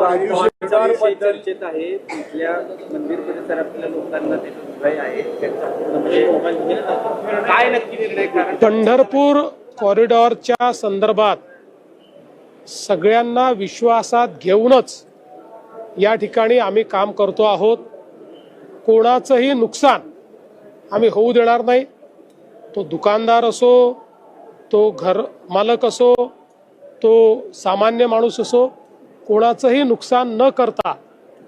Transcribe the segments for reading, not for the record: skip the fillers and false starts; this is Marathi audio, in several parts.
चर्चेत आहे तिथल्या मंदिर परिसरातल्या लोकांना ते भय आहे काय नक्की निर्णय? कारण पंढरपूर कॉरिडॉरच्या संदर्भात सगळ्यांना विश्वासात घेऊनच या ठिकाणी आम्ही काम करतो आहोत. कोणाचंही नुकसान आम्ही होऊ देणार नाही. तो दुकानदार असो, तो घर मालक असो, तो सामान्य माणूस असो, कोणाचंही नुकसान न करता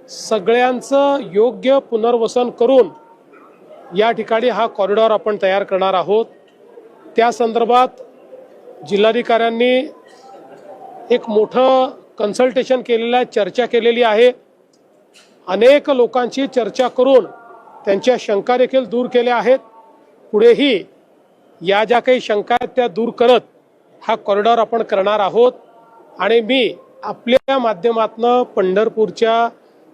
सगळ्यांचं योग्य पुनर्वसन करून या ठिकाणी हा कॉरिडॉर आपण तयार करणार आहोत. त्या संदर्भात जिल्हाधिकाऱ्यांनी एक मोठं कन्सल्टेशन केलेलं आहे, चर्चा केलेली आहे. अनेक लोकांची चर्चा करून त्यांच्या शंका देखील दूर केल्या आहेत. पुढेही या ज्या काही शंका आहेत त्या दूर करत हा कॉरिडॉर आपण करणार आहोत. आणि मी आपल्या माध्यमातून पंढरपूरच्या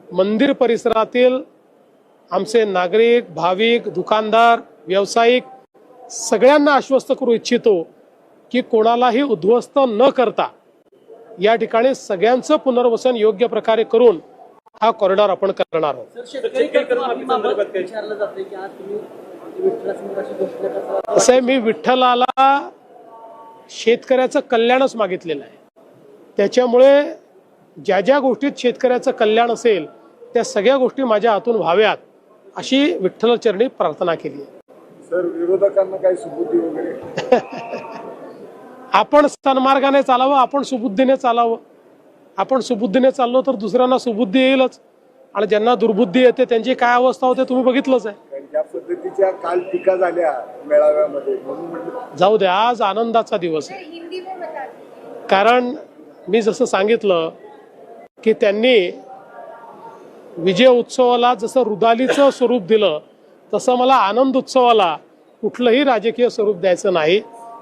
मंदिर परिसरातील आमचे नागरिक, भाविक, दुकानदार, व्यावसायिक सगळ्यांना आश्वस्त करू इच्छितो की कोणालाही उद्ध्वस्त न करता या ठिकाणी सगळ्यांचं पुनर्वसन योग्य प्रकारे करून हा कॉरिडॉर आपण करणार आहोत. असं आहे, मी विठ्ठलाला शेतकऱ्याचं कल्याणच मागितलेलं आहे. त्याच्यामुळे ज्या ज्या गोष्टीत शेतकऱ्याचं कल्याण असेल त्या सगळ्या गोष्टी माझ्या हातून व्हाव्यात अशी विठ्ठलचरणी प्रार्थना केली आहे. सर, विरोधकांना काही सुबुद्धी वगैरे आपण सन्मार्गाने चालावं, आपण सुबुद्धीने चालावं. आपण सुबुद्धीने चाललो तर दुसऱ्यांना सुबुद्धी येईलच. आणि ज्यांना दुर्बुद्धी येते त्यांची काय अवस्था होते तुम्ही बघितलंच आहे. ज्या पद्धतीच्या काल टीका झाल्या मेळाव्यामध्ये, म्हणून म्हटलं जाऊ द्या, आज आनंदाचा दिवस आहे. कारण मी जसं सांगितलं की त्यांनी विजय उत्सवाला जसं रुदालीचं स्वरूप दिलं तसं मला आनंद उत्सवाला कुठलंही राजकीय स्वरूप द्यायचं नाही.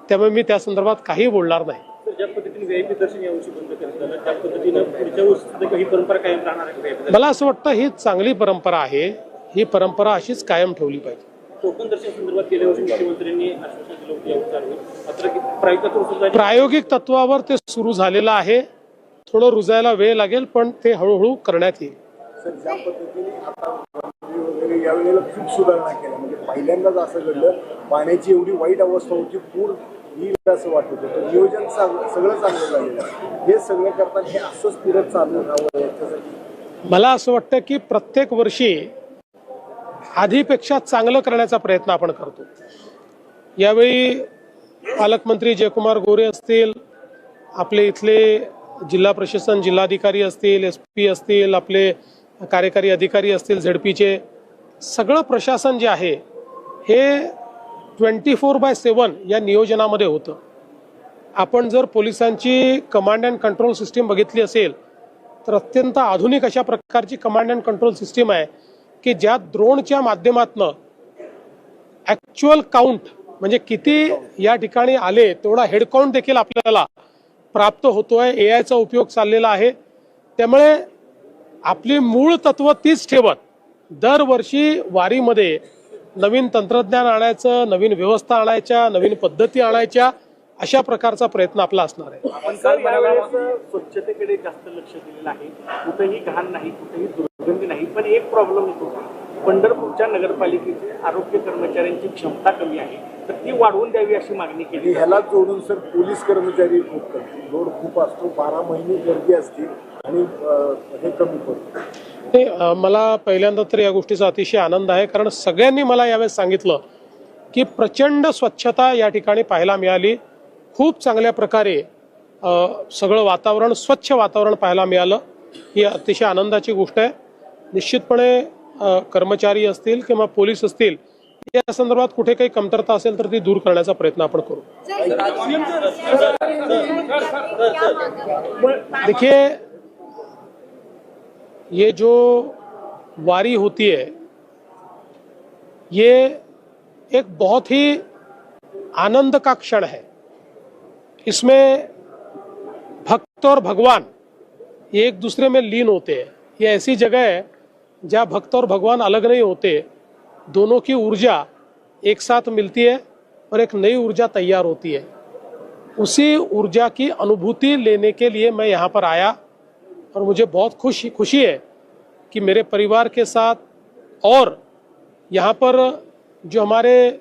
त्यामुळे मी त्या संदर्भात काही बोलणार नाही. ज्या पद्धतीने व्हीआयपी दर्शन यावर्षी बंद करण्यात आलं त्या पद्धतीनं पुढच्या वर्षी ही परंपरा कायम राहणार आहे. मला असं वाटतं ही चांगली परंपरा आहे. ही परंपरा अशीच कायम ठेवली पाहिजे. कोकण दर्शन संदर्भात गेल्या वर्षी मुख्यमंत्र्यांनी आश्वासन दिलं होतं यावर चालू मात्र प्रायोगिक तत्वावर ते सुरू झालेलं आहे. थोडं रुजायला वेळ लागेल पण ते हळूहळू करण्यात येईल. सर, ज्या पद्धतीने आता वगैरे यावेळेला खूप सुधारणा केल्या, म्हणजे पहिल्यांदाच असं घडलं, पाण्याची एवढी वाईट अवस्था होती, पूर येईल असं वाटत होतं. नियोजन सगळं चांगलं झालेलं आहे. हे सगळं करताना हे असंच पुढे चालू राहावं याच्यासाठी मला असं वाटतं की प्रत्येक वर्षी आधीपेक्षा चांगलं करण्याचा प्रयत्न आपण करतो. यावेळी पालकमंत्री जयकुमार गोरे असतील, आपले इथले जिल्हा प्रशासन जिल्हाधिकारी असतील, SP असतील, आपले कार्यकारी अधिकारी असतील, ZPचे सगळं प्रशासन जे आहे हे 24/7 या नियोजनामध्ये होतं. आपण जर पोलिसांची कमांड अँड कंट्रोल सिस्टीम बघितली असेल तर अत्यंत आधुनिक अशा प्रकारची कमांड अँड कंट्रोल सिस्टीम आहे की ज्या ड्रोनच्या माध्यमातून ॲक्च्युअल काउंट म्हणजे किती या ठिकाणी आले तेवढा हेड काउंट देखील आपल्याला प्राप्त होतोय. AI चा उपयोग चाललेला आहे. त्यामुळे आपली मूळ तत्व तीच ठेवत दरवर्षी वारीमध्ये नवीन तंत्रज्ञान आणायचं, नवीन व्यवस्था आणायच्या, नवीन पद्धती आणायच्या अशा प्रकारचा प्रयत्न आपला असणार आहे. आपण स्वच्छतेकडे जास्त लक्ष दिलेलं आहे. कुठेही घाण नाही, कुठेही दुर्गंधी नाही. पण एक प्रॉब्लेम येतो, पंढरपूरच्या नगरपालिकेचे आरोग्य कर्मचाऱ्यांची क्षमता कमी आहे, तर ती वाढवून द्यावी अशी मागणी केली. ह्याला जोडून सर पोलीस कर्मचारी खूप करतील, लोड खूप असतो, 12 महिने गर्दी असते आणि हे कमी पडतं. मला पहिल्यांदा तर या गोष्टीचा अतिशय आनंद आहे कारण सगळ्यांनी मला यावेळेस सांगितलं की प्रचंड स्वच्छता या ठिकाणी पाहायला मिळाली. खूप चांगल्या प्रकारे सगळं वातावरण, स्वच्छ वातावरण पाहायला मिळालं. ही अतिशय आनंदाची गोष्ट आहे. निश्चितपणे कर्मचारी असतील किंवा पोलीस असतील या संदर्भात कुठे काही कमतरता असेल तर ती दूर करण्याचा प्रयत्न आपण करू. देखिए, ये जो वारी होती है ये एक बहुत ही आनंद का क्षण है. इसमें भक्त और भगवान ये एक दूसरे में लीन होते हैं. ये ऐसी जगह है जहाँ भक्त और भगवान अलग नहीं होते, दोनों की ऊर्जा एक साथ मिलती है और एक नई ऊर्जा तैयार होती है. उसी ऊर्जा की अनुभूति लेने के लिए मैं यहाँ पर आया और मुझे बहुत खुशी है कि मेरे परिवार के साथ और यहाँ पर जो हमारे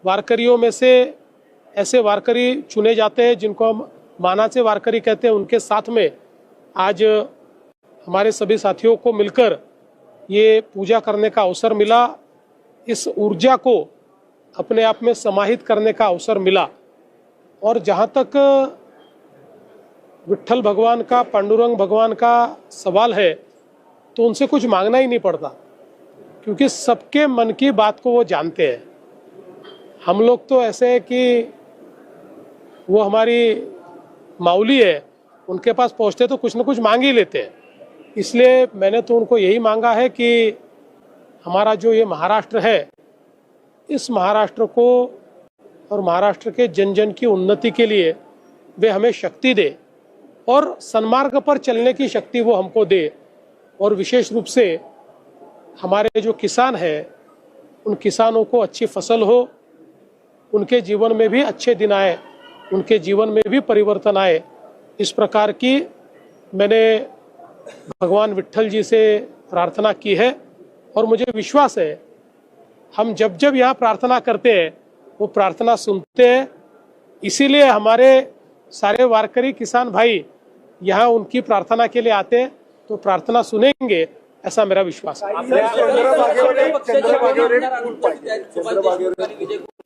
वारकरियों में से ऐसे वारकरी चुने जाते हैं जिनको हम मानाचे वारकरी कहते हैं, उनके साथ में आज हमारे सभी साथियों को मिलकर ये पूजा करने का अवसर मिला। इस ऊर्जा को अपने आप में समाहित करने का अवसर मिला। और जहाँ तक विट्ठल भगवान का, पांडुरंग भगवान का सवाल है, तो उनसे कुछ मांगना ही नहीं पड़ता, क्योंकि सबके मन की बात को वो जानते हैं। हम लोग तो ऐसे है कि वो हमारी माऊली है, उनके पास पहुँचते तो कुछ न कुछ मांग ही लेते हैं। इसलिए मैंने तो उनको यही मांगा है कि हमारा जो ये महाराष्ट्र है, इस महाराष्ट्र को और महाराष्ट्र के जन जन की उन्नति के लिए वे हमें शक्ति दे और सन्मार्ग पर चलने की शक्ति वो हमको दे। और विशेष रूप से हमारे जो किसान हैं, उन किसानों को अच्छी फसल हो, उनके जीवन में भी अच्छे दिन आए, उनके जीवन में भी परिवर्तन आए, इस प्रकार की मैंने भगवान विट्ठल जी से प्रार्थना की है। और मुझे विश्वास है हम जब जब यहाँ प्रार्थना करते हैं वो प्रार्थना सुनते हैं। इसीलिए हमारे सारे वारकरी किसान भाई यहाँ उनकी प्रार्थना के लिए आते हैं, तो प्रार्थना सुनेंगे ऐसा मेरा विश्वास है।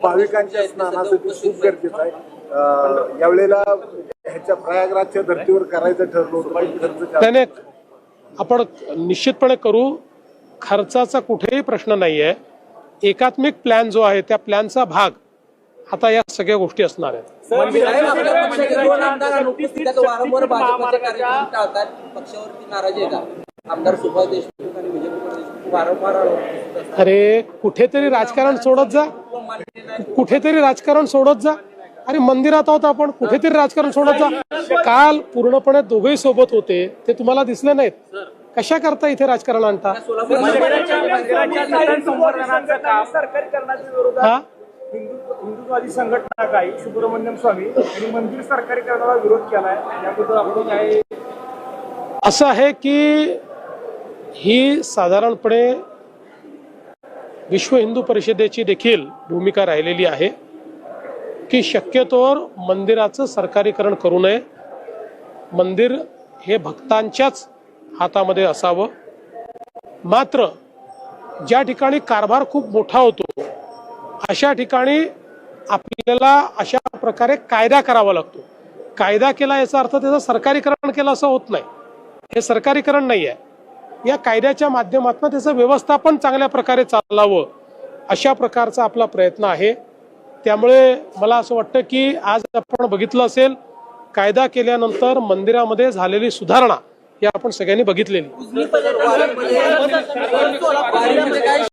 भाविकांच्या स्नानासाठी खूप गरजेचं आहे। यावेळेला ह्याच्या प्रयागराजच्या धर्तीवर करायचं ठरलं होतं, पण खर्च त्याने आपण निश्चितपणे करू, खर्चाचा कुठेही प्रश्न नाही आहे। एकात्मिक प्लॅन जो आहे त्या प्लॅनचा भाग आता या सगळ्या गोष्टी असणार आहेत। पक्षावरती नाराजी आहे का आमदार सुभाष देशमुख आणि विजय कुमार देशमुख वारंवार अरे कुठेतरी राजकारण सोडत जा, कुठेतरी राजकारण सोडत जा। अरे मंदिरात आहोत आपण, कुठेतरी राजकारण सोडत जा। काल पूर्णपणे दोघेही सोबत होते, ते तुम्हाला दिसले नाहीत, कशा करता इथे राजकारण आणता? हा हिंदुत्ववादी संघटना काही सुब्रमण्यम स्वामी आणि मंदिर सरकारीकरणाला विरोध केलाय, याबद्दल आपण काय? असं आहे की ही साधारणपणे विश्व हिंदू परिषदेची देखील भूमिका राहिलेली आहे की शक्यतोवर मंदिराचं सरकारीकरण करू नये। मंदिर हे भक्तांच्याच हातामध्ये असावं। मात्र ज्या ठिकाणी कारभार खूप मोठा होतो अशा ठिकाणी आपल्याला अशा प्रकारे कायदा करावा लागतो। कायदा केला याचा अर्थ त्याचं सरकारीकरण केलं असं होत नाही, हे सरकारीकरण नाही आहे। या कायद्याच्या माध्यमातून त्याचं व्यवस्थापन चांगल्या प्रकारे चालवावं अशा प्रकारचा आपला प्रयत्न आहे। त्यामुळे मला असं वाटतं की आज आपण बघितलं असेल, कायदा केल्यानंतर मंदिरामध्ये झालेली सुधारणा ही आपण सगळ्यांनी बघितलेली।